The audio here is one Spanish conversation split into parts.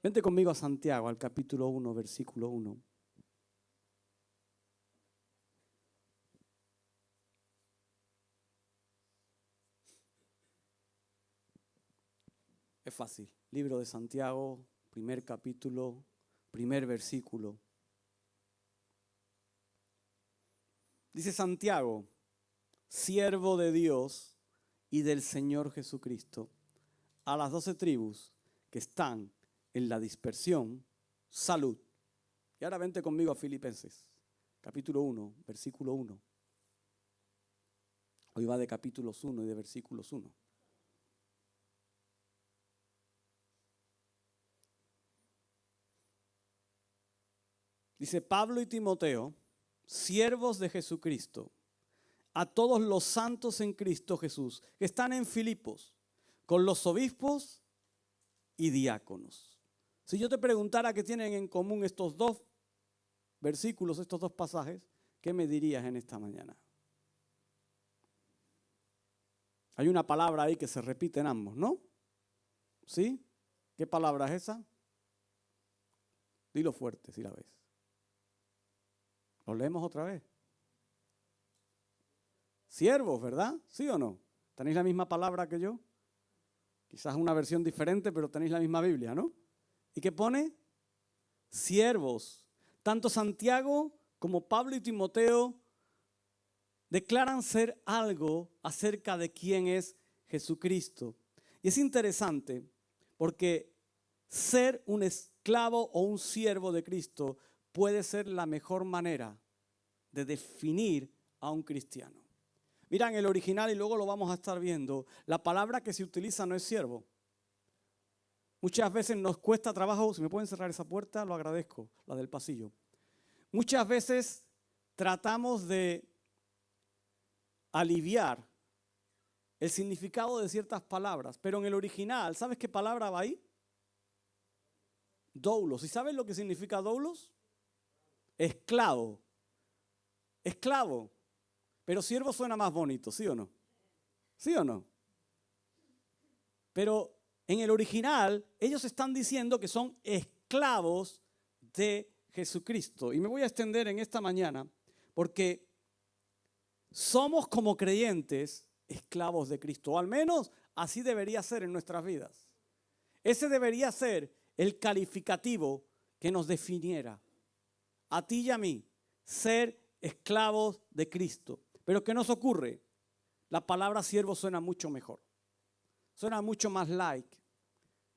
Vente conmigo a Santiago, al capítulo 1, versículo 1. Es fácil. Libro de Santiago, primer capítulo, primer versículo. Dice Santiago, siervo de Dios y del Señor Jesucristo, a las 12 tribus que están en la dispersión, salud. Y ahora vente conmigo a Filipenses, capítulo 1, versículo 1. Hoy va de capítulos 1 y de versículos 1. Dice Pablo y Timoteo, siervos de Jesucristo, a todos los santos en Cristo Jesús, que están en Filipos, con los obispos y diáconos. Si yo te preguntara qué tienen en común estos dos versículos, estos dos pasajes, ¿qué me dirías en esta mañana? Hay una palabra ahí que se repite en ambos, ¿no? ¿Sí? ¿Qué palabra es esa? Dilo fuerte si la ves. ¿Lo leemos otra vez? Siervos, ¿verdad? ¿Sí o no? ¿Tenéis la misma palabra que yo? Quizás una versión diferente, pero tenéis la misma Biblia, ¿no? ¿Y qué pone? Siervos. Tanto Santiago como Pablo y Timoteo declaran ser algo acerca de quién es Jesucristo. Y es interesante porque ser un esclavo o un siervo de Cristo puede ser la mejor manera de definir a un cristiano. Mira, en el original, y luego lo vamos a estar viendo, la palabra que se utiliza no es siervo. Muchas veces nos cuesta trabajo, si me pueden cerrar esa puerta, lo agradezco, la del pasillo. Muchas veces tratamos de aliviar el significado de ciertas palabras, pero en el original, ¿sabes qué palabra va ahí? Doulos. ¿Y sabes lo que significa doulos? Esclavo. Esclavo. Pero siervo suena más bonito, ¿sí o no? ¿Sí o no? Pero en el original, ellos están diciendo que son esclavos de Jesucristo. Y me voy a extender en esta mañana porque somos como creyentes esclavos de Cristo. O al menos así debería ser en nuestras vidas. Ese debería ser el calificativo que nos definiera. A ti y a mí, ser esclavos de Cristo. Pero ¿qué nos ocurre? La palabra siervo suena mucho mejor. Suena mucho más like.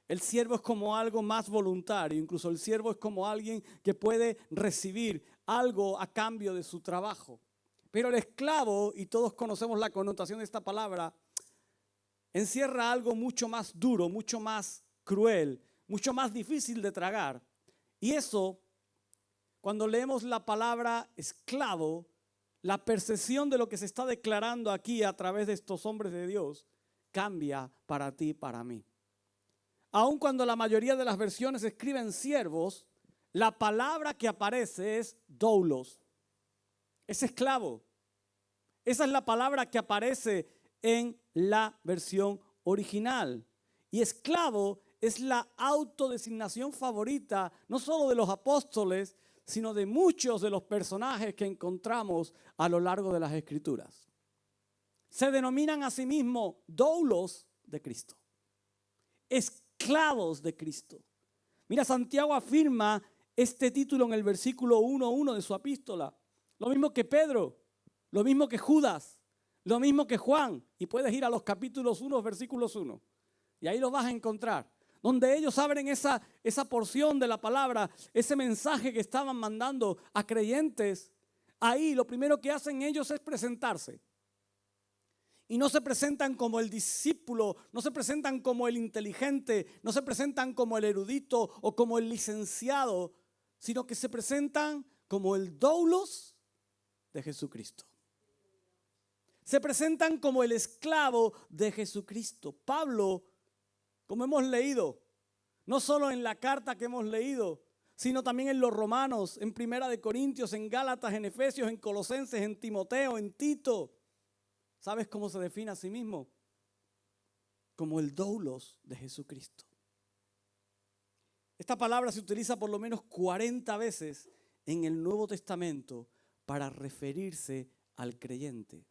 El siervo es como algo más voluntario. Incluso el siervo es como alguien que puede recibir algo a cambio de su trabajo. Pero el esclavo, y todos conocemos la connotación de esta palabra, encierra algo mucho más duro, mucho más cruel, mucho más difícil de tragar. Y eso, cuando leemos la palabra esclavo, la percepción de lo que se está declarando aquí a través de estos hombres de Dios cambia para ti y para mí. Aun cuando la mayoría de las versiones escriben siervos, la palabra que aparece es doulos. Es esclavo. Esa es la palabra que aparece en la versión original. Y esclavo es la autodesignación favorita, no solo de los apóstoles, sino de muchos de los personajes que encontramos a lo largo de las Escrituras. Se denominan a sí mismos doulos de Cristo, esclavos de Cristo. Mira, Santiago afirma este título en el versículo 1:1 de su epístola. Lo mismo que Pedro, lo mismo que Judas, lo mismo que Juan. Y puedes ir a los capítulos 1, versículos 1. Y ahí lo vas a encontrar. Donde ellos abren esa porción de la palabra, ese mensaje que estaban mandando a creyentes. Ahí lo primero que hacen ellos es presentarse. Y no se presentan como el discípulo, no se presentan como el inteligente, no se presentan como el erudito o como el licenciado, sino que se presentan como el doulos de Jesucristo. Se presentan como el esclavo de Jesucristo. Pablo, como hemos leído, no solo en la carta que hemos leído, sino también en los Romanos, en Primera de Corintios, en Gálatas, en Efesios, en Colosenses, en Timoteo, en Tito. ¿Sabes cómo se define a sí mismo? Como el doulos de Jesucristo. Esta palabra se utiliza por lo menos 40 veces en el Nuevo Testamento para referirse al creyente,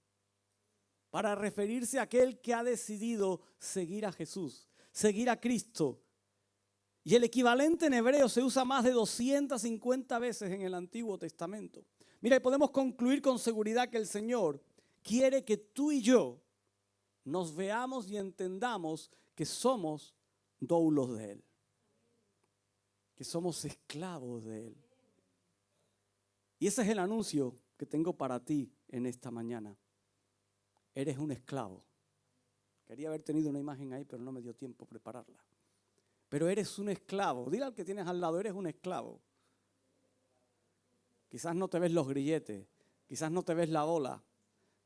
para referirse a aquel que ha decidido seguir a Jesús, seguir a Cristo. Y el equivalente en hebreo se usa más de 250 veces en el Antiguo Testamento. Mira, y podemos concluir con seguridad que el Señor quiere que tú y yo nos veamos y entendamos que somos doulos de Él, que somos esclavos de Él. Y ese es el anuncio que tengo para ti en esta mañana. Eres un esclavo. Quería haber tenido una imagen ahí, pero no me dio tiempo prepararla. Pero eres un esclavo. Dile al que tienes al lado, eres un esclavo. Quizás no te ves los grilletes, quizás no te ves la bola,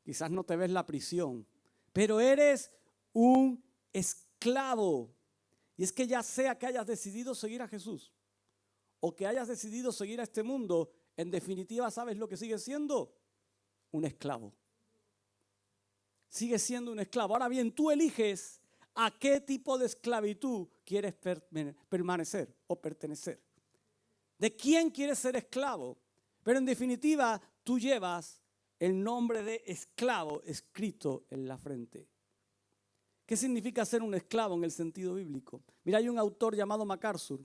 quizás no te ves la prisión, pero eres un esclavo. Y es que ya sea que hayas decidido seguir a Jesús o que hayas decidido seguir a este mundo, en definitiva, ¿sabes lo que sigue siendo? Un esclavo. Sigue siendo un esclavo. Ahora bien, tú eliges a qué tipo de esclavitud quieres permanecer o pertenecer. ¿De quién quieres ser esclavo? Pero en definitiva, tú llevas el nombre de esclavo escrito en la frente. ¿Qué significa ser un esclavo en el sentido bíblico? Mira, hay un autor llamado MacArthur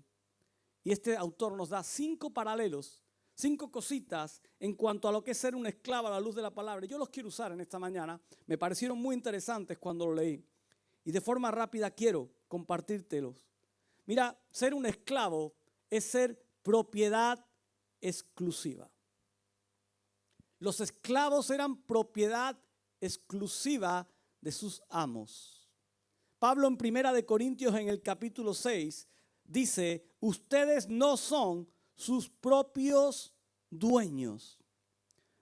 y este autor nos da 5 paralelos, 5 cositas en cuanto a lo que es ser un esclavo a la luz de la palabra. Yo los quiero usar en esta mañana. Me parecieron muy interesantes cuando lo leí y de forma rápida quiero compartírtelos. Mira, ser un esclavo es ser propiedad exclusiva. Los esclavos eran propiedad exclusiva de sus amos. Pablo en 1 Corintios en el capítulo 6 dice, ustedes no son sus propios dueños.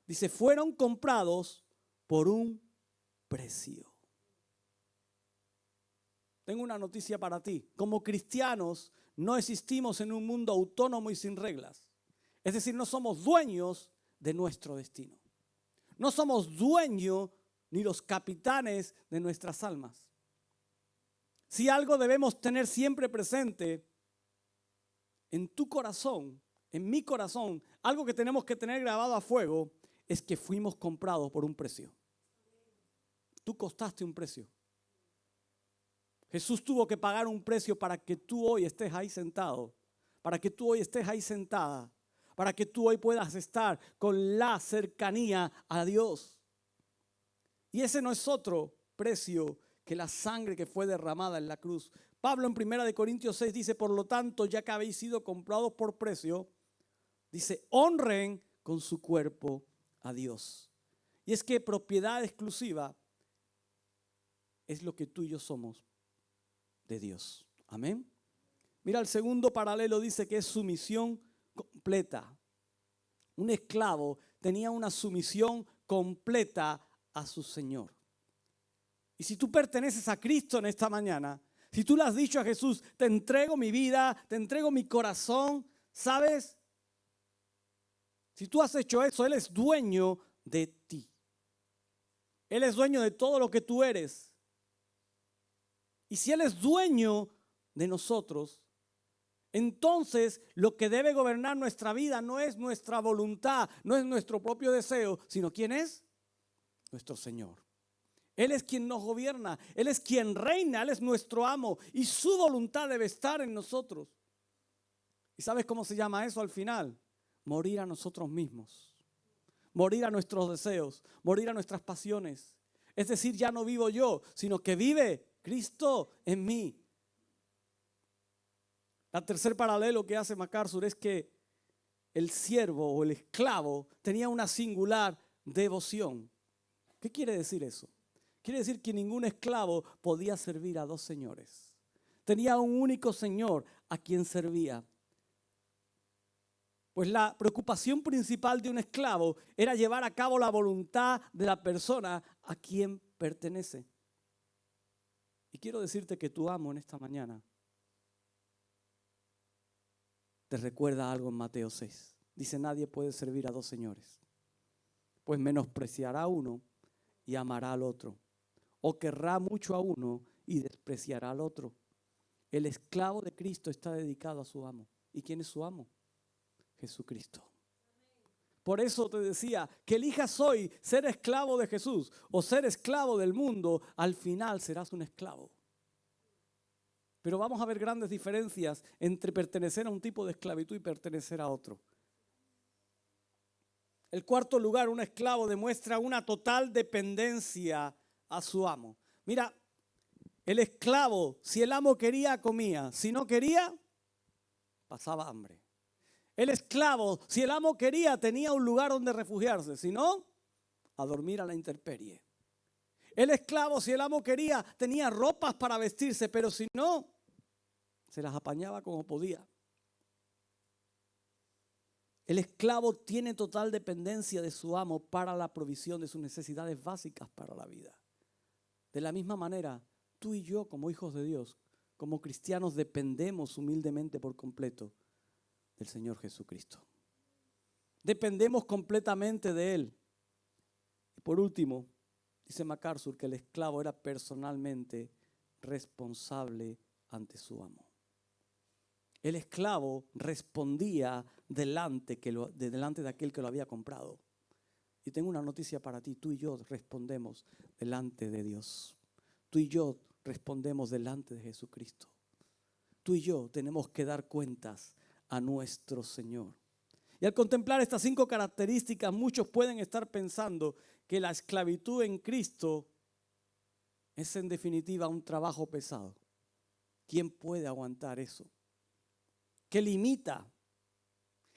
Dice, fueron comprados por un precio. Tengo una noticia para ti. Como cristianos no existimos en un mundo autónomo y sin reglas. Es decir, no somos dueños de nuestro destino. No somos dueños ni los capitanes de nuestras almas. Si algo debemos tener siempre presente en tu corazón, en mi corazón, algo que tenemos que tener grabado a fuego es que fuimos comprados por un precio. Tú costaste un precio. Jesús tuvo que pagar un precio para que tú hoy estés ahí sentado, para que tú hoy estés ahí sentada, para que tú hoy puedas estar con la cercanía a Dios. Y ese no es otro precio que la sangre que fue derramada en la cruz. Pablo en 1 Corintios 6 dice, por lo tanto, ya que habéis sido comprados por precio, dice, honren con su cuerpo a Dios. Y es que propiedad exclusiva es lo que tú y yo somos de Dios. Amén. Mira, el segundo paralelo dice que es sumisión completa. Un esclavo tenía una sumisión completa a su Señor. Y si tú perteneces a Cristo en esta mañana, si tú le has dicho a Jesús, te entrego mi vida, te entrego mi corazón, ¿sabes? Si tú has hecho eso, Él es dueño de ti. Él es dueño de todo lo que tú eres. Y si Él es dueño de nosotros, entonces lo que debe gobernar nuestra vida no es nuestra voluntad, no es nuestro propio deseo, sino ¿quién es? Nuestro Señor. Él es quien nos gobierna, Él es quien reina, Él es nuestro amo y su voluntad debe estar en nosotros. ¿Y sabes cómo se llama eso al final? Morir a nosotros mismos, morir a nuestros deseos, morir a nuestras pasiones. Es decir, ya no vivo yo, sino que vive Cristo en mí. El tercer paralelo que hace MacArthur es que el siervo o el esclavo tenía una singular devoción. ¿Qué quiere decir eso? Quiere decir que ningún esclavo podía servir a dos señores. Tenía un único señor a quien servía. Pues la preocupación principal de un esclavo era llevar a cabo la voluntad de la persona a quien pertenece. Y quiero decirte que tu amo en esta mañana te recuerda algo en Mateo 6. Dice, nadie puede servir a dos señores, pues menospreciará a uno y amará al otro, o querrá mucho a uno y despreciará al otro. El esclavo de Cristo está dedicado a su amo. ¿Y quién es su amo? Jesucristo. Por eso te decía que elijas hoy ser esclavo de Jesús o ser esclavo del mundo, al final serás un esclavo. Pero vamos a ver grandes diferencias entre pertenecer a un tipo de esclavitud y pertenecer a otro. El cuarto lugar, un esclavo demuestra una total dependencia a su amo. Mira, el esclavo, si el amo quería, comía. Si no quería, pasaba hambre. El esclavo, si el amo quería, tenía un lugar donde refugiarse. Si no, a dormir a la intemperie. El esclavo, si el amo quería, tenía ropas para vestirse, pero si no, se las apañaba como podía. El esclavo tiene total dependencia de su amo para la provisión de sus necesidades básicas para la vida. De la misma manera, tú y yo, como hijos de Dios, como cristianos, dependemos humildemente por completo del Señor Jesucristo. Dependemos completamente de Él. Y por último, dice MacArthur que el esclavo era personalmente responsable ante su amo. El esclavo respondía delante de aquel que lo había comprado. Y tengo una noticia para ti, tú y yo respondemos delante de Dios. Tú y yo respondemos delante de Jesucristo. Tú y yo tenemos que dar cuentas a nuestro Señor. Y al contemplar estas 5 características, muchos pueden estar pensando que la esclavitud en Cristo es en definitiva un trabajo pesado. ¿Quién puede aguantar eso? Que limita,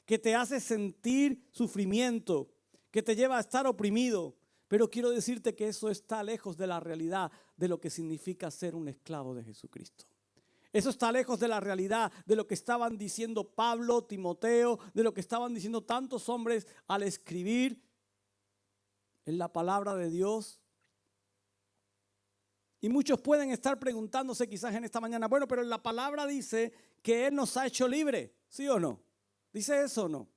que te hace sentir sufrimiento, que te lleva a estar oprimido. Pero quiero decirte que eso está lejos de la realidad de lo que significa ser un esclavo de Jesucristo. Eso está lejos de la realidad de lo que estaban diciendo Pablo, Timoteo, de lo que estaban diciendo tantos hombres al escribir en la palabra de Dios. Y muchos pueden estar preguntándose quizás en esta mañana, bueno, pero la palabra dice que Él nos ha hecho libre, ¿sí o no? ¿Dice eso o no?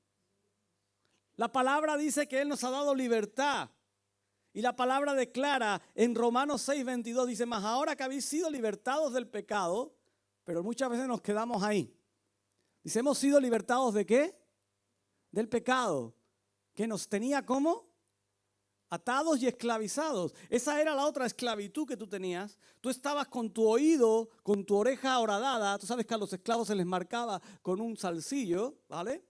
La palabra dice que Él nos ha dado libertad. Y la palabra declara en Romanos 6:22, dice, mas ahora que habéis sido libertados del pecado, pero muchas veces nos quedamos ahí. Dice, hemos sido libertados ¿de qué? Del pecado, que nos tenía ¿cómo? Atados y esclavizados. Esa era la otra esclavitud que tú tenías. Tú estabas con tu oído, con tu oreja horadada. Tú sabes que a los esclavos se les marcaba con un salsillo, ¿vale?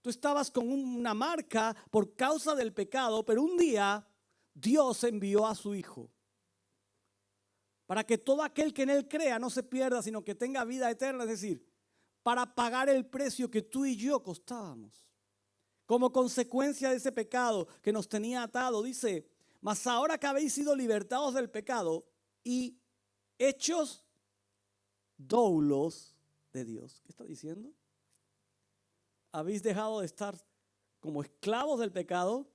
Tú estabas con una marca por causa del pecado, pero un día Dios envió a su Hijo para que todo aquel que en Él crea no se pierda, sino que tenga vida eterna. Es decir, para pagar el precio que tú y yo costábamos. Como consecuencia de ese pecado que nos tenía atado, dice, mas ahora que habéis sido libertados del pecado y hechos doulos de Dios. ¿Qué está diciendo? Habéis dejado de estar como esclavos del pecado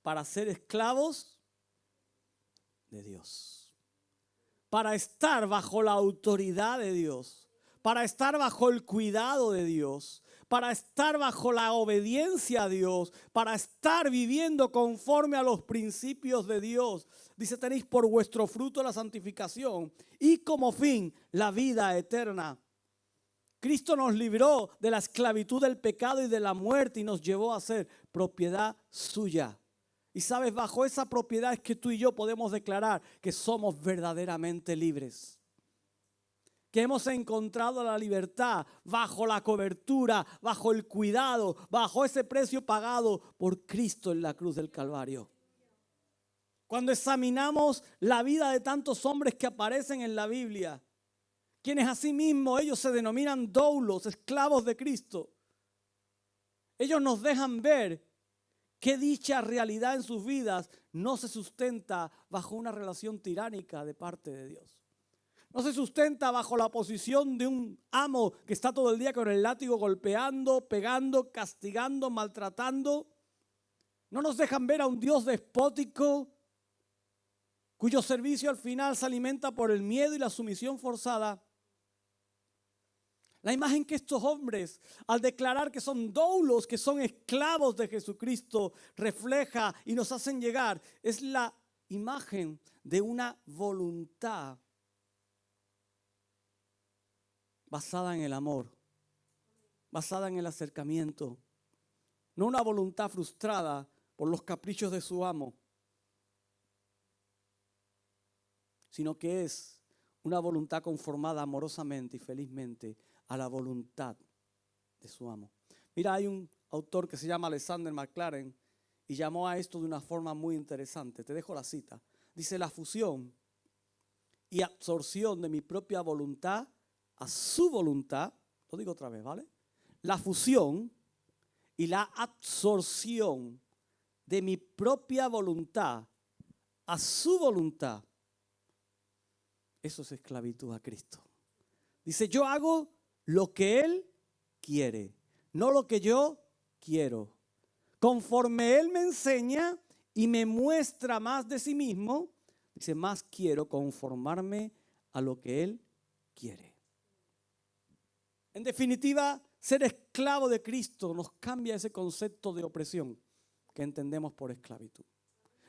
para ser esclavos de Dios. Para estar bajo la autoridad de Dios. Para estar bajo el cuidado de Dios. Para estar bajo la obediencia a Dios, para estar viviendo conforme a los principios de Dios. Dice, tenéis por vuestro fruto la santificación y como fin la vida eterna. Cristo nos libró de la esclavitud del pecado y de la muerte y nos llevó a ser propiedad suya. Y sabes, bajo esa propiedad es que tú y yo podemos declarar que somos verdaderamente libres. Que hemos encontrado la libertad bajo la cobertura, bajo el cuidado, bajo ese precio pagado por Cristo en la cruz del Calvario. Cuando examinamos la vida de tantos hombres que aparecen en la Biblia, quienes asimismo ellos se denominan doulos, esclavos de Cristo, ellos nos dejan ver que dicha realidad en sus vidas no se sustenta bajo una relación tiránica de parte de Dios. No se sustenta bajo la posición de un amo que está todo el día con el látigo golpeando, pegando, castigando, maltratando. No nos dejan ver a un Dios despótico cuyo servicio al final se alimenta por el miedo y la sumisión forzada. La imagen que estos hombres, al declarar que son doulos, que son esclavos de Jesucristo, refleja y nos hacen llegar, es la imagen de una voluntad basada en el amor, basada en el acercamiento, no una voluntad frustrada por los caprichos de su amo, sino que es una voluntad conformada amorosamente y felizmente a la voluntad de su amo. Mira, hay un autor que se llama Alexander Maclaren y llamó a esto de una forma muy interesante. Te dejo la cita. Dice: la fusión y absorción de mi propia voluntad a su voluntad. Lo digo otra vez, ¿vale? La fusión y la absorción de mi propia voluntad a su voluntad. Eso es esclavitud a Cristo. Dice: yo hago lo que Él quiere, no lo que yo quiero. Conforme Él me enseña y me muestra más de sí mismo, dice, más quiero conformarme a lo que Él quiere. En definitiva, ser esclavo de Cristo nos cambia ese concepto de opresión que entendemos por esclavitud.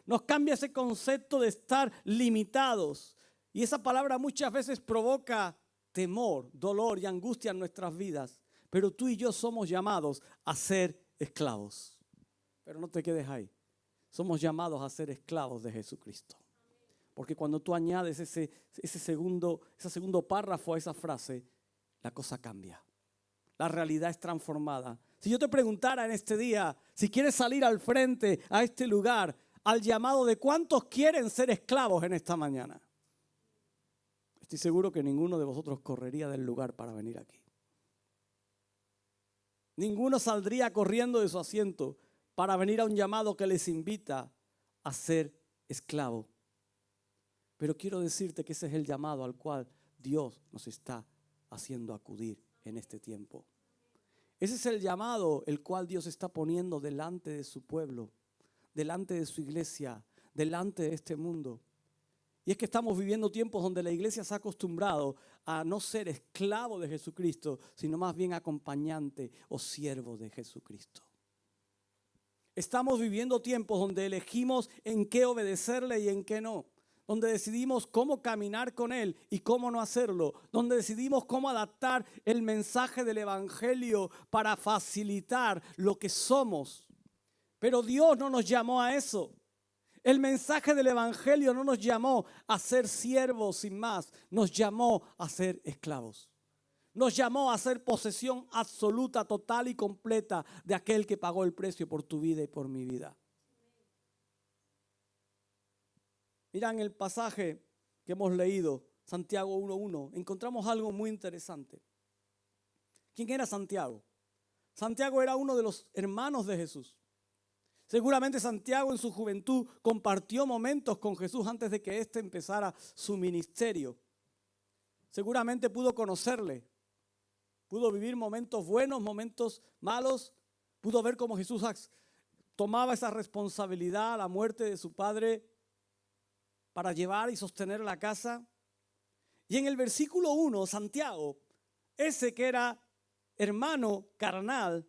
Nos cambia ese concepto de estar limitados. Y esa palabra muchas veces provoca temor, dolor y angustia en nuestras vidas. Pero tú y yo somos llamados a ser esclavos. Pero no te quedes ahí. Somos llamados a ser esclavos de Jesucristo. Porque cuando tú añades ese segundo párrafo a esa frase, la cosa cambia. La realidad es transformada. Si yo te preguntara en este día, si quieres salir al frente, a este lugar, al llamado de cuántos quieren ser esclavos en esta mañana, estoy seguro que ninguno de vosotros correría del lugar para venir aquí. Ninguno saldría corriendo de su asiento para venir a un llamado que les invita a ser esclavo. Pero quiero decirte que ese es el llamado al cual Dios nos está haciendo acudir en este tiempo. Ese es el llamado el cual Dios está poniendo delante de su pueblo, delante de su iglesia, delante de este mundo. Y es que estamos viviendo tiempos donde la iglesia se ha acostumbrado a no ser esclavo de Jesucristo, sino más bien acompañante o siervo de Jesucristo. Estamos viviendo tiempos donde elegimos en qué obedecerle y en qué no. Donde decidimos cómo caminar con Él y cómo no hacerlo. Donde decidimos cómo adaptar el mensaje del Evangelio para facilitar lo que somos. Pero Dios no nos llamó a eso. El mensaje del Evangelio no nos llamó a ser siervos sin más. Nos llamó a ser esclavos. Nos llamó a ser posesión absoluta, total y completa de aquel que pagó el precio por tu vida y por mi vida. Mira, en el pasaje que hemos leído, Santiago 1:1, encontramos algo muy interesante. ¿Quién era Santiago? Santiago era uno de los hermanos de Jesús. Seguramente Santiago en su juventud compartió momentos con Jesús antes de que éste empezara su ministerio. Seguramente pudo conocerle, pudo vivir momentos buenos, momentos malos, pudo ver cómo Jesús tomaba esa responsabilidad a la muerte de su padre para llevar y sostener la casa. Y en el versículo 1, Santiago, ese que era hermano carnal,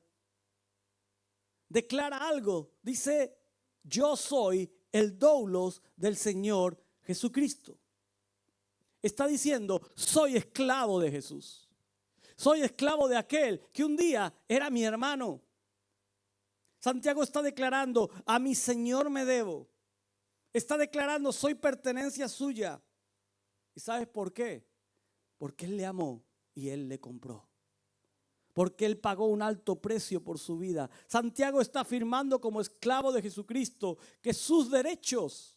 declara algo. Dice: yo soy el doulos del Señor Jesucristo. Está diciendo: soy esclavo de Jesús. Soy esclavo de aquel que un día era mi hermano. Santiago está declarando: a mi Señor me debo. Está declarando: soy pertenencia suya. ¿Y sabes por qué? Porque Él le amó y Él le compró. Porque Él pagó un alto precio por su vida. Santiago está afirmando como esclavo de Jesucristo que sus derechos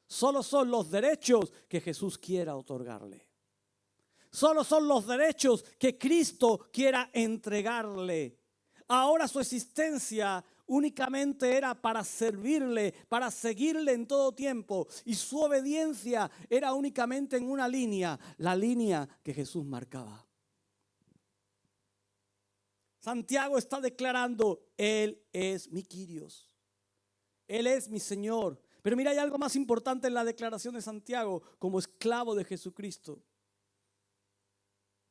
solo son los derechos que Jesús quiera otorgarle. Solo son los derechos que Cristo quiera entregarle. Ahora su existencia únicamente era para servirle, para seguirle en todo tiempo. Y su obediencia era únicamente en una línea, la línea que Jesús marcaba. Santiago está declarando: Él es mi Kyrios. Él es mi Señor. Pero mira, hay algo más importante en la declaración de Santiago como esclavo de Jesucristo.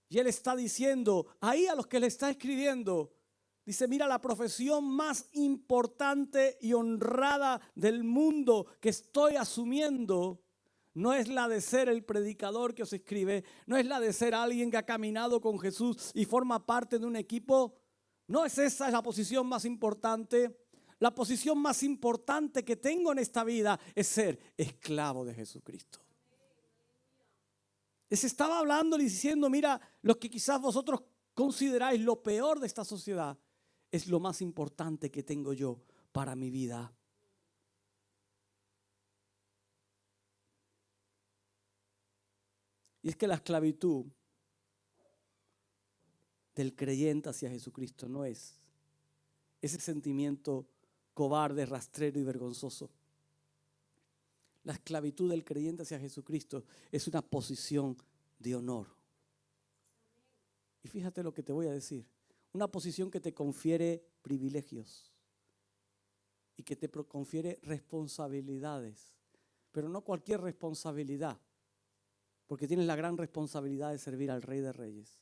Y él está diciendo ahí a los que le está escribiendo, dice: mira, la profesión más importante y honrada del mundo que estoy asumiendo no es la de ser el predicador que os escribe, no es la de ser alguien que ha caminado con Jesús y forma parte de un equipo. No es esa la posición más importante. La posición más importante que tengo en esta vida es ser esclavo de Jesucristo. Les estaba hablando y diciendo, mira, lo que quizás vosotros consideráis lo peor de esta sociedad es lo más importante que tengo yo para mi vida. Y es que la esclavitud del creyente hacia Jesucristo no es ese sentimiento cobarde, rastrero y vergonzoso. La esclavitud del creyente hacia Jesucristo es una posición de honor. Y fíjate lo que te voy a decir. Una posición que te confiere privilegios y que te confiere responsabilidades. Pero no cualquier responsabilidad, porque tienes la gran responsabilidad de servir al Rey de Reyes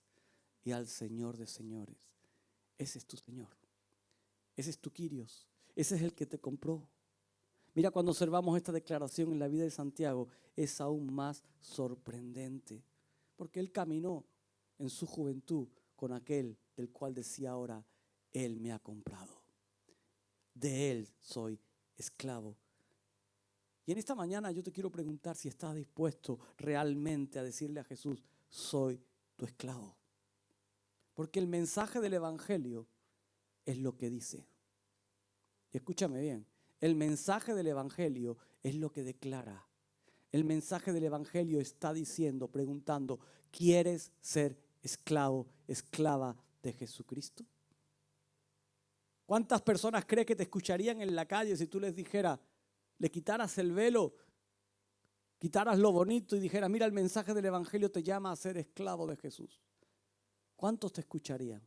y al Señor de Señores. Ese es tu Señor. Ese es tu Kyrios. Ese es el que te compró. Mira, cuando observamos esta declaración en la vida de Santiago, es aún más sorprendente. Porque él caminó en su juventud con aquel del cual decía ahora, Él me ha comprado. De Él soy esclavo. Y en esta mañana yo te quiero preguntar si estás dispuesto realmente a decirle a Jesús, soy tu esclavo. Porque el mensaje del Evangelio es lo que dice. Y escúchame bien, el mensaje del Evangelio es lo que declara. El mensaje del Evangelio está diciendo, preguntando, ¿quieres ser esclavo, esclava de Jesucristo? ¿Cuántas personas crees que te escucharían en la calle si tú les dijeras, le quitaras el velo, quitaras lo bonito y dijeras, mira, el mensaje del Evangelio te llama a ser esclavo de Jesús? ¿Cuántos te escucharían?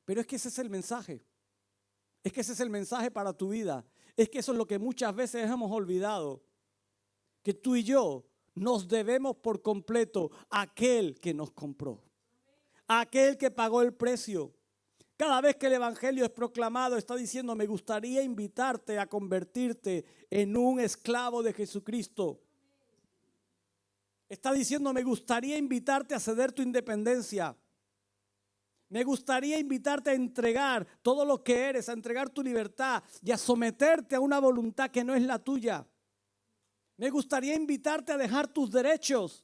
Pero es que ese es el mensaje. Es que ese es el mensaje para tu vida. Es que eso es lo que muchas veces hemos olvidado. Que tú y yo nos debemos por completo a aquel que nos compró. A aquel que pagó el precio. Cada vez que el Evangelio es proclamado, está diciendo, me gustaría invitarte a convertirte en un esclavo de Jesucristo. Está diciendo, me gustaría invitarte a ceder tu independencia. Me gustaría invitarte a entregar todo lo que eres, a entregar tu libertad y a someterte a una voluntad que no es la tuya. Me gustaría invitarte a dejar tus derechos.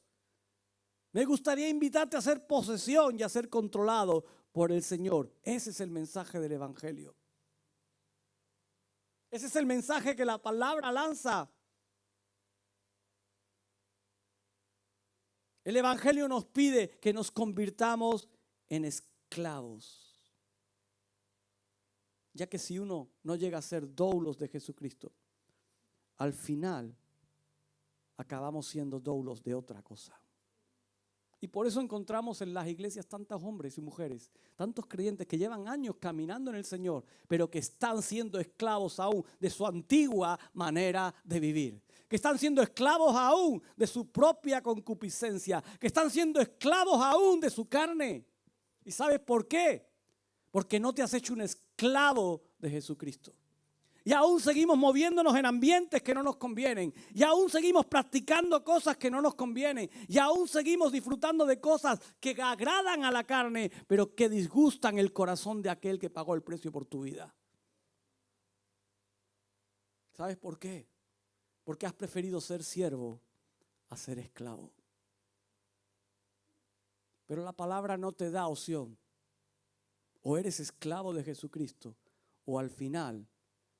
Me gustaría invitarte a hacer posesión y a ser controlado por el Señor. Ese es el mensaje del Evangelio. Ese es el mensaje que la palabra lanza. El Evangelio nos pide que nos convirtamos en esclavos. Ya que si uno no llega a ser doulos de Jesucristo, al final acabamos siendo doulos de otra cosa. Y por eso encontramos en las iglesias tantos hombres y mujeres, tantos creyentes que llevan años caminando en el Señor, pero que están siendo esclavos aún de su antigua manera de vivir. Que están siendo esclavos aún de su propia concupiscencia. Que están siendo esclavos aún de su carne. ¿Y sabes por qué? Porque no te has hecho un esclavo de Jesucristo. Y aún seguimos moviéndonos en ambientes que no nos convienen. Y aún seguimos practicando cosas que no nos convienen. Y aún seguimos disfrutando de cosas que agradan a la carne, pero que disgustan el corazón de aquel que pagó el precio por tu vida. ¿Sabes por qué? Porque has preferido ser siervo a ser esclavo. Pero la palabra no te da opción. O eres esclavo de Jesucristo, o al final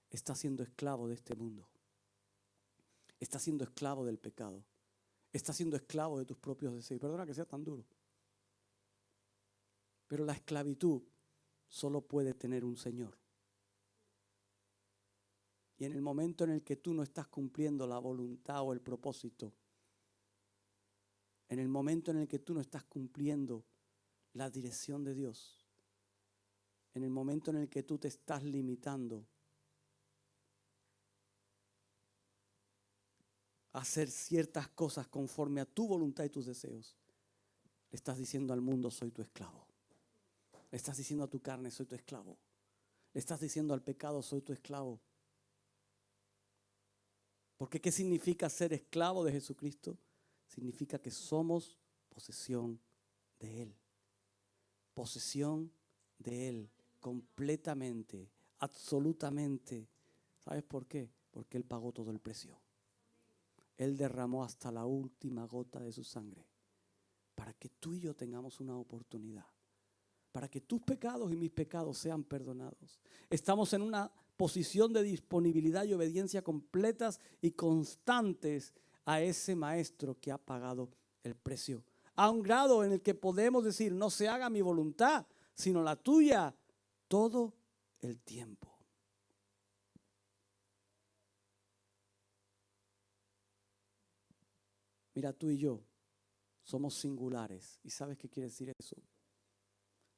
estás siendo esclavo de este mundo. Estás siendo esclavo del pecado. Estás siendo esclavo de tus propios deseos. Perdona que sea tan duro. Pero la esclavitud solo puede tener un Señor. Y en el momento en el que tú no estás cumpliendo la voluntad o el propósito, en el momento en el que tú no estás cumpliendo la dirección de Dios, en el momento en el que tú te estás limitando a hacer ciertas cosas conforme a tu voluntad y tus deseos, le estás diciendo al mundo, soy tu esclavo. Le estás diciendo a tu carne, soy tu esclavo. Le estás diciendo al pecado, soy tu esclavo. Porque ¿qué significa ser esclavo de Jesucristo? Significa que somos posesión de Él. Posesión de Él, completamente, absolutamente. ¿Sabes por qué? Porque Él pagó todo el precio. Él derramó hasta la última gota de su sangre para que tú y yo tengamos una oportunidad, para que tus pecados y mis pecados sean perdonados. Estamos en una posición de disponibilidad y obediencia completas y constantes a ese Maestro que ha pagado el precio. A un grado en el que podemos decir, no se haga mi voluntad, sino la tuya, todo el tiempo. Mira, tú y yo somos singulares. ¿Y sabes qué quiere decir eso?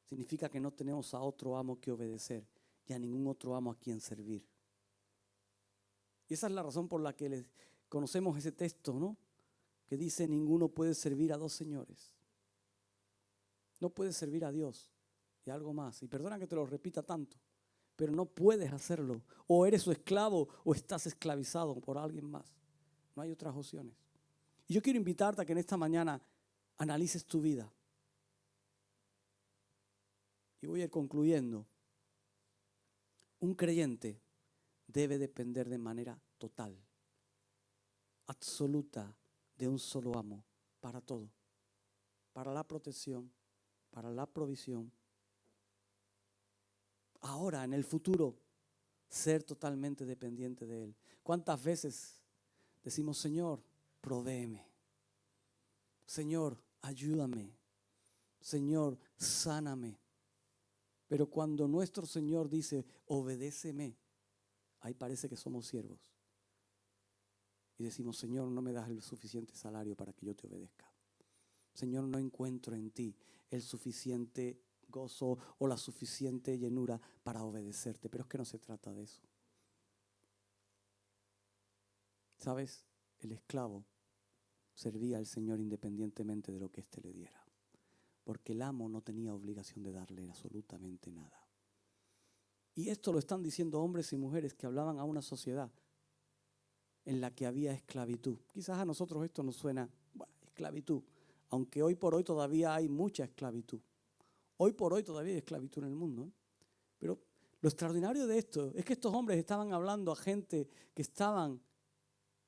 Significa que no tenemos a otro amo que obedecer y a ningún otro amo a quien servir. Y esa es la razón por la que conocemos ese texto, ¿no? Que dice, ninguno puede servir a dos señores. No puedes servir a Dios y algo más. Y perdona que te lo repita tanto, pero no puedes hacerlo. O eres su esclavo o estás esclavizado por alguien más. No hay otras opciones. Y yo quiero invitarte a que en esta mañana analices tu vida. Y voy a ir concluyendo. Un creyente debe depender de manera total, absoluta, de un solo amo para todo. Para la protección, para la provisión. Ahora, en el futuro, ser totalmente dependiente de Él. ¿Cuántas veces decimos, Señor, provéeme? Señor, ayúdame. Señor, sáname. Pero cuando nuestro Señor dice, obedéceme, ahí parece que somos siervos. Y decimos, Señor, no me das el suficiente salario para que yo te obedezca. Señor, no encuentro en ti el suficiente gozo o la suficiente llenura para obedecerte. Pero es que no se trata de eso. ¿Sabes? El esclavo servía al Señor independientemente de lo que éste le diera. Porque el amo no tenía obligación de darle absolutamente nada. Y esto lo están diciendo hombres y mujeres que hablaban a una sociedad en la que había esclavitud. Quizás a nosotros esto nos suena, bueno, esclavitud, aunque hoy por hoy todavía hay mucha esclavitud. Hoy por hoy todavía hay esclavitud en el mundo, ¿eh? Pero lo extraordinario de esto es que estos hombres estaban hablando a gente que estaban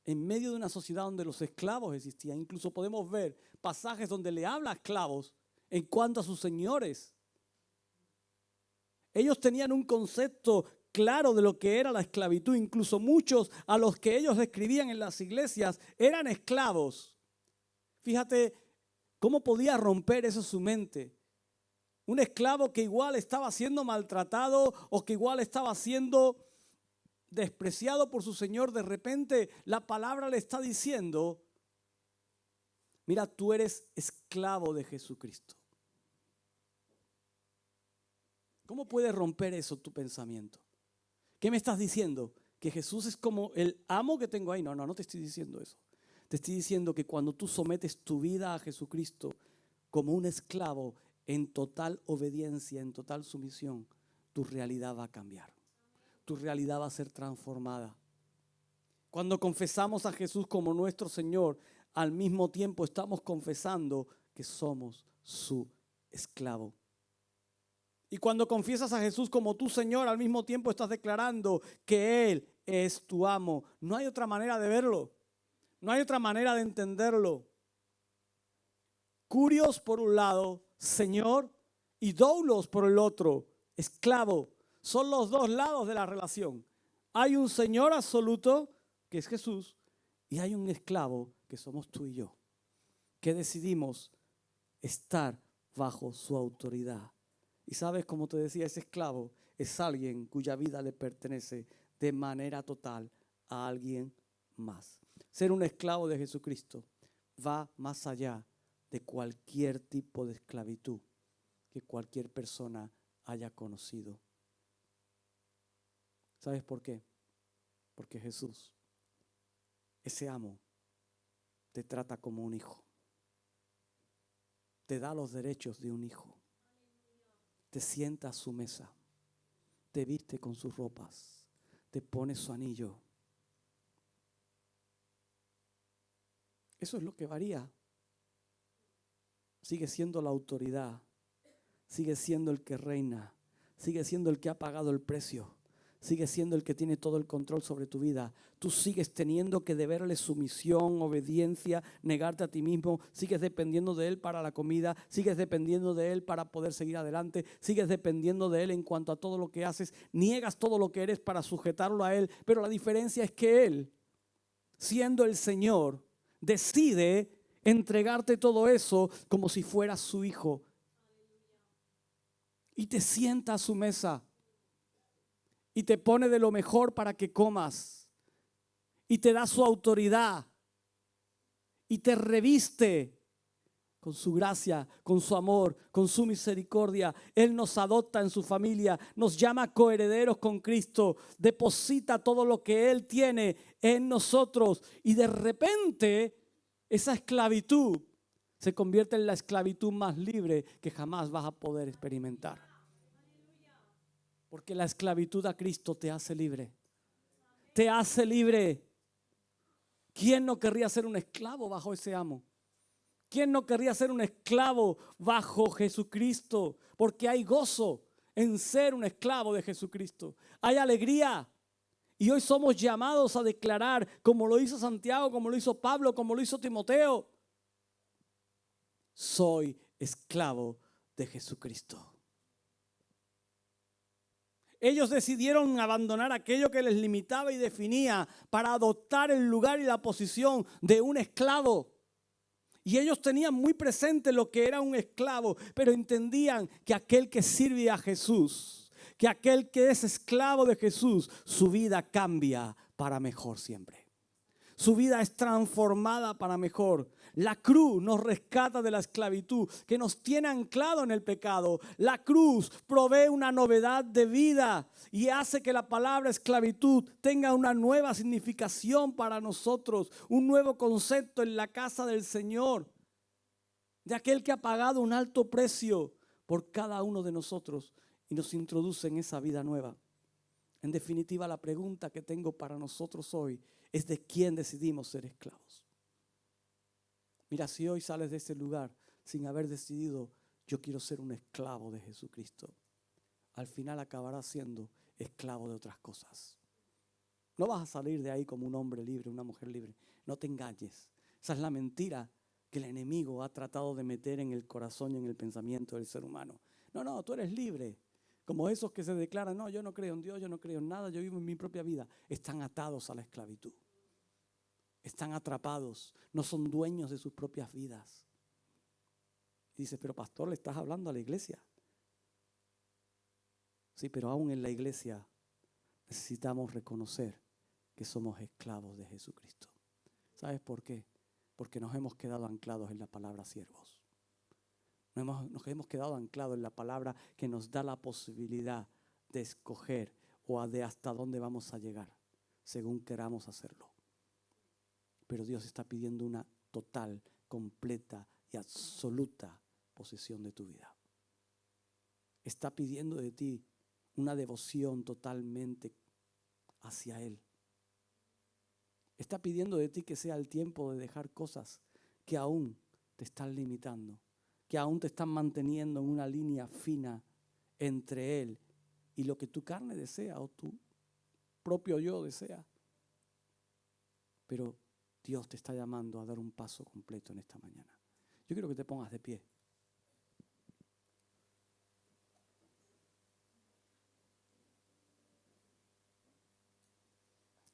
en medio de una sociedad donde los esclavos existían. Incluso podemos ver pasajes donde le habla a esclavos en cuanto a sus señores. Ellos tenían un concepto claro de lo que era la esclavitud. Incluso muchos a los que ellos escribían en las iglesias eran esclavos. Fíjate cómo podía romper eso su mente. Un esclavo que igual estaba siendo maltratado o que igual estaba siendo despreciado por su señor, de repente la palabra le está diciendo, mira, tú eres esclavo de Jesucristo. ¿Cómo puedes romper eso tu pensamiento? ¿Qué me estás diciendo? ¿Que Jesús es como el amo que tengo ahí? No, no te estoy diciendo eso. Te estoy diciendo que cuando tú sometes tu vida a Jesucristo como un esclavo en total obediencia, en total sumisión, tu realidad va a cambiar. Tu realidad va a ser transformada. Cuando confesamos a Jesús como nuestro Señor, al mismo tiempo estamos confesando que somos su esclavo. Y cuando confiesas a Jesús como tu Señor, al mismo tiempo estás declarando que Él es tu amo. No hay otra manera de verlo. No hay otra manera de entenderlo. Curios por un lado, Señor, y doulos por el otro, esclavo. Son los dos lados de la relación. Hay un Señor absoluto, que es Jesús, y hay un esclavo, que somos tú y yo, que decidimos estar bajo su autoridad. Y sabes, como te decía, ese esclavo es alguien cuya vida le pertenece de manera total a alguien más. Ser un esclavo de Jesucristo va más allá de cualquier tipo de esclavitud que cualquier persona haya conocido. ¿Sabes por qué? Porque Jesús, ese amo, te trata como un hijo. Te da los derechos de un hijo. Te sienta a su mesa. Te viste con sus ropas. Te pone su anillo. Eso es lo que varía. Sigue siendo la autoridad, sigue siendo el que reina, sigue siendo el que ha pagado el precio, sigue siendo el que tiene todo el control sobre tu vida. Tú sigues teniendo que deberle sumisión, obediencia, negarte a ti mismo, sigues dependiendo de Él para la comida, sigues dependiendo de Él para poder seguir adelante, sigues dependiendo de Él en cuanto a todo lo que haces, niegas todo lo que eres para sujetarlo a Él, pero la diferencia es que Él, siendo el Señor, decide entregarte todo eso como si fueras su hijo y te sienta a su mesa y te pone de lo mejor para que comas y te da su autoridad y te reviste con su gracia, con su amor, con su misericordia. Él nos adopta en su familia, nos llama coherederos con Cristo, deposita todo lo que Él tiene en nosotros y de repente esa esclavitud se convierte en la esclavitud más libre que jamás vas a poder experimentar. Porque la esclavitud a Cristo te hace libre. Te hace libre. ¿Quién no querría ser un esclavo bajo ese amo? ¿Quién no querría ser un esclavo bajo Jesucristo? Porque hay gozo en ser un esclavo de Jesucristo. Hay alegría. Y hoy somos llamados a declarar, como lo hizo Santiago, como lo hizo Pablo, como lo hizo Timoteo: soy esclavo de Jesucristo. Ellos decidieron abandonar aquello que les limitaba y definía para adoptar el lugar y la posición de un esclavo. Y ellos tenían muy presente lo que era un esclavo, pero entendían que aquel que sirve a Jesús, que aquel que es esclavo de Jesús, su vida cambia para mejor siempre. Su vida es transformada para mejor. La cruz nos rescata de la esclavitud que nos tiene anclado en el pecado. La cruz provee una novedad de vida y hace que la palabra esclavitud tenga una nueva significación para nosotros, un nuevo concepto en la casa del Señor, de aquel que ha pagado un alto precio por cada uno de nosotros y nos introduce en esa vida nueva. En definitiva, la pregunta que tengo para nosotros hoy es: ¿de quién decidimos ser esclavos? Mira, si hoy sales de ese lugar sin haber decidido, yo quiero ser un esclavo de Jesucristo, al final acabarás siendo esclavo de otras cosas. No vas a salir de ahí como un hombre libre, una mujer libre. No te engañes. Esa es la mentira que el enemigo ha tratado de meter en el corazón y en el pensamiento del ser humano. No, tú eres libre. Como esos que se declaran: no, yo no creo en Dios, yo no creo en nada, yo vivo en mi propia vida. Están atados a la esclavitud. Están atrapados, no son dueños de sus propias vidas. Y dice: pero pastor, le estás hablando a la iglesia. Sí, pero aún en la iglesia necesitamos reconocer que somos esclavos de Jesucristo. ¿Sabes por qué? Porque nos hemos quedado anclados en la palabra siervos. Nos hemos quedado anclados en la palabra que nos da la posibilidad de escoger o de hasta dónde vamos a llegar, según queramos hacerlo. Pero Dios está pidiendo una total, completa y absoluta posesión de tu vida. Está pidiendo de ti una devoción totalmente hacia Él. Está pidiendo de ti que sea el tiempo de dejar cosas que aún te están limitando, que aún te están manteniendo en una línea fina entre Él y lo que tu carne desea o tu propio yo desea. Pero Dios te está llamando a dar un paso completo en esta mañana. Yo quiero que te pongas de pie.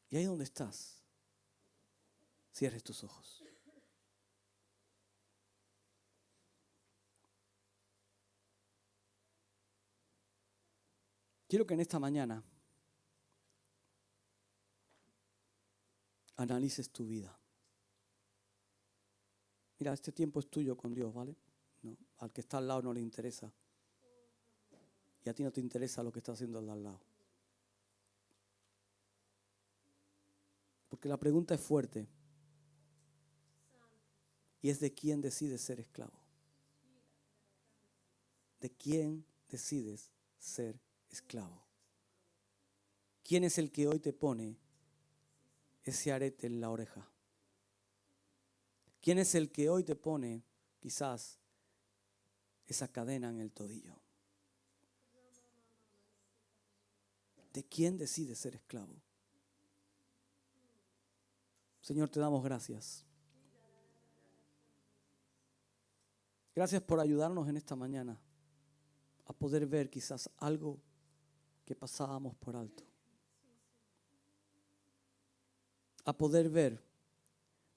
Y ahí donde estás, cierres tus ojos. Quiero que en esta mañana analices tu vida. Mira, este tiempo es tuyo con Dios, ¿vale? No, al que está al lado no le interesa. Y a ti no te interesa lo que está haciendo el de al lado. Porque la pregunta es fuerte. Y es: ¿de quién decides ser esclavo? ¿De quién decides ser esclavo? ¿Quién es el que hoy te pone ese arete en la oreja? ¿Quién es el que hoy te pone quizás esa cadena en el tobillo? ¿De quién decides ser esclavo? Señor, te damos gracias. Gracias por ayudarnos en esta mañana a poder ver quizás algo que pasábamos por alto. A poder ver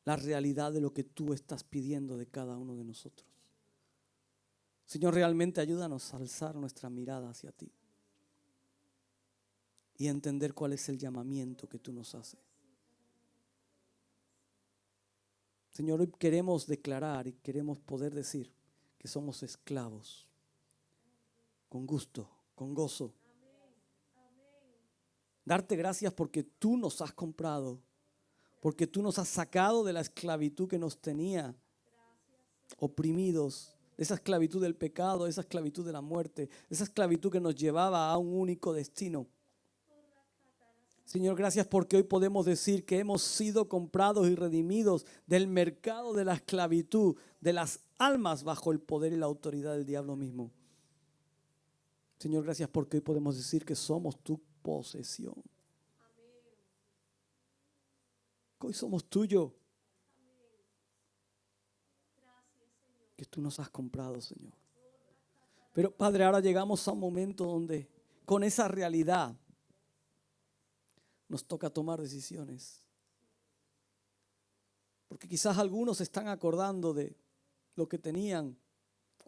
la realidad de lo que tú estás pidiendo de cada uno de nosotros. Señor, realmente ayúdanos a alzar nuestra mirada hacia ti y a entender cuál es el llamamiento que tú nos haces. Señor, hoy queremos declarar y queremos poder decir que somos esclavos, con gusto, con gozo. Darte gracias porque tú nos has comprado, porque tú nos has sacado de la esclavitud que nos tenía oprimidos, de esa esclavitud del pecado, de esa esclavitud de la muerte, de esa esclavitud que nos llevaba a un único destino. Señor, gracias porque hoy podemos decir que hemos sido comprados y redimidos del mercado de la esclavitud, de las almas bajo el poder y la autoridad del diablo mismo. Señor, gracias porque hoy podemos decir que somos tu posesión. Que hoy somos tuyos. Que tú nos has comprado, Señor. Pero Padre, ahora llegamos a un momento donde con esa realidad nos toca tomar decisiones. Porque quizás algunos se están acordando de lo que tenían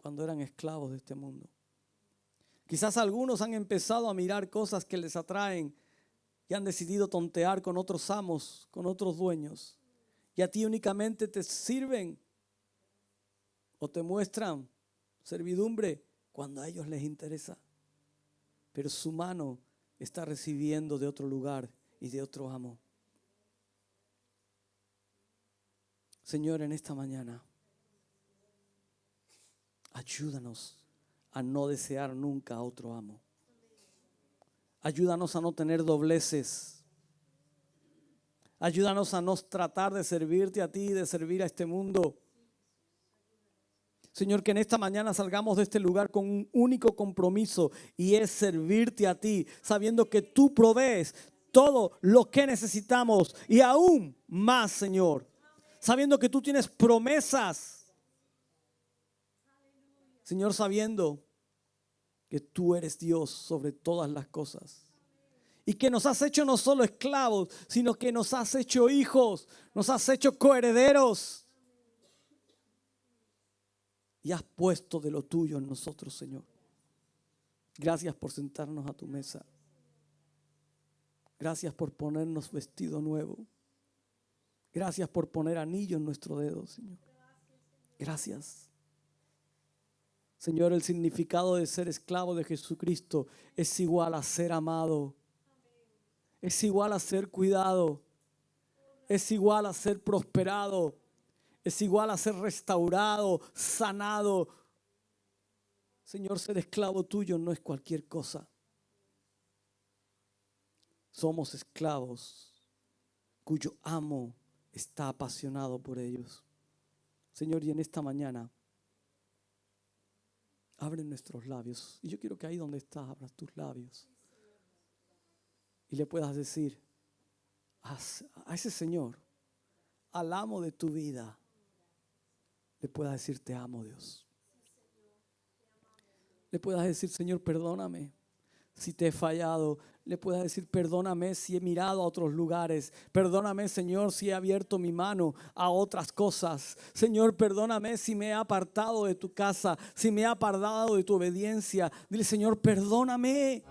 cuando eran esclavos de este mundo. Quizás algunos han empezado a mirar cosas que les atraen y han decidido tontear con otros amos, con otros dueños. Y a ti únicamente te sirven o te muestran servidumbre cuando a ellos les interesa. Pero su mano está recibiendo de otro lugar y de otro amo. Señor, en esta mañana, ayúdanos a no desear nunca a otro amo. Ayúdanos a no tener dobleces. Ayúdanos a no tratar de servirte a ti y de servir a este mundo. Señor, que en esta mañana salgamos de este lugar con un único compromiso y es servirte a ti, sabiendo que tú provees todo lo que necesitamos y aún más, Señor, sabiendo que tú tienes promesas. Señor, sabiendo que tú eres Dios sobre todas las cosas y que nos has hecho no solo esclavos, sino que nos has hecho hijos, nos has hecho coherederos y has puesto de lo tuyo en nosotros, Señor. Gracias por sentarnos a tu mesa. Gracias por ponernos vestido nuevo. Gracias por poner anillo en nuestro dedo, Señor. Gracias. Señor, el significado de ser esclavo de Jesucristo es igual a ser amado. Es igual a ser cuidado. Es igual a ser prosperado. Es igual a ser restaurado, sanado. Señor, ser esclavo tuyo no es cualquier cosa. Somos esclavos cuyo amo está apasionado por ellos. Señor, y en esta mañana abre nuestros labios. Y yo quiero que ahí donde estás abras tus labios y le puedas decir a ese Señor, al amo de tu vida, le puedas decir: te amo, Dios. Le puedas decir: Señor, perdóname si te he fallado. Le puedas decir: perdóname si he mirado a otros lugares. Perdóname, Señor, si he abierto mi mano a otras cosas. Señor, perdóname si me he apartado de tu casa, si me he apartado de tu obediencia. Dile: Señor, perdóname.